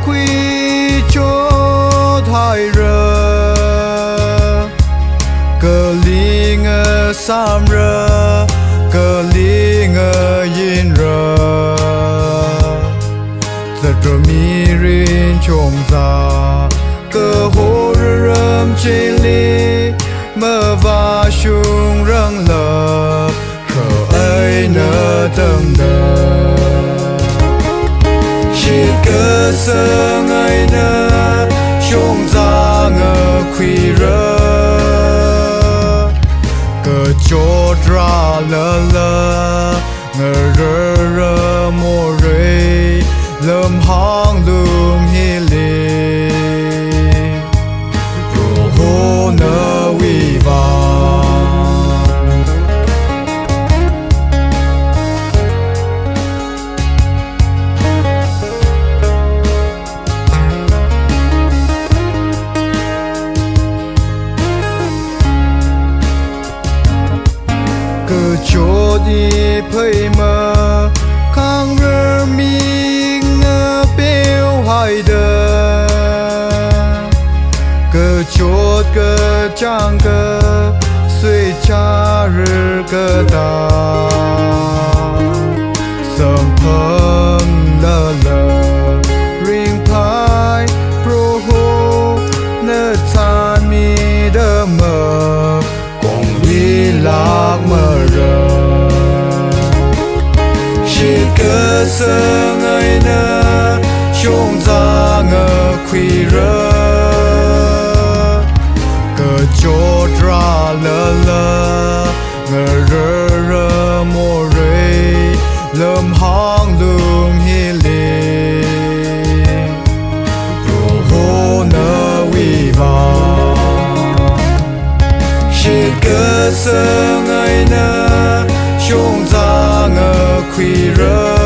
quy cho thái rơ cơ li ngơ sam rơ cơ li ngơ yin rơ giật rồi mi rin chôm ra cơ hồ rơm chê li mơ và shung răng lờ khờ ấy nơ tâm đờ chỉ cơ sơ ngày nơ chôm ra ngơ quy rơ cơ chốt ra lơ lơ ngơ rơ rơ mô rê lâm hang lung hi lì rô hô nơ vi vang cơ chốt đi phơi mơ khang rơ mi ngơ bêu hai đờ cơ chốt cơ trang cơ suy cha rơ cơ ta sầm phăng lơ lơ ring phai pro ho nơ chan mi đơ mơ cùng vi lạc mơ rơ chỉ cơ sơ ngày nơ chôm ra ngơ quy rơ cơ chốt ra lơ lơ ngơ rơ rơ mô rê lâm hang lung hi lì rô hô nơ vi vang chỉ cơ sơ ngày nơ chôm ra ngơ quy rơ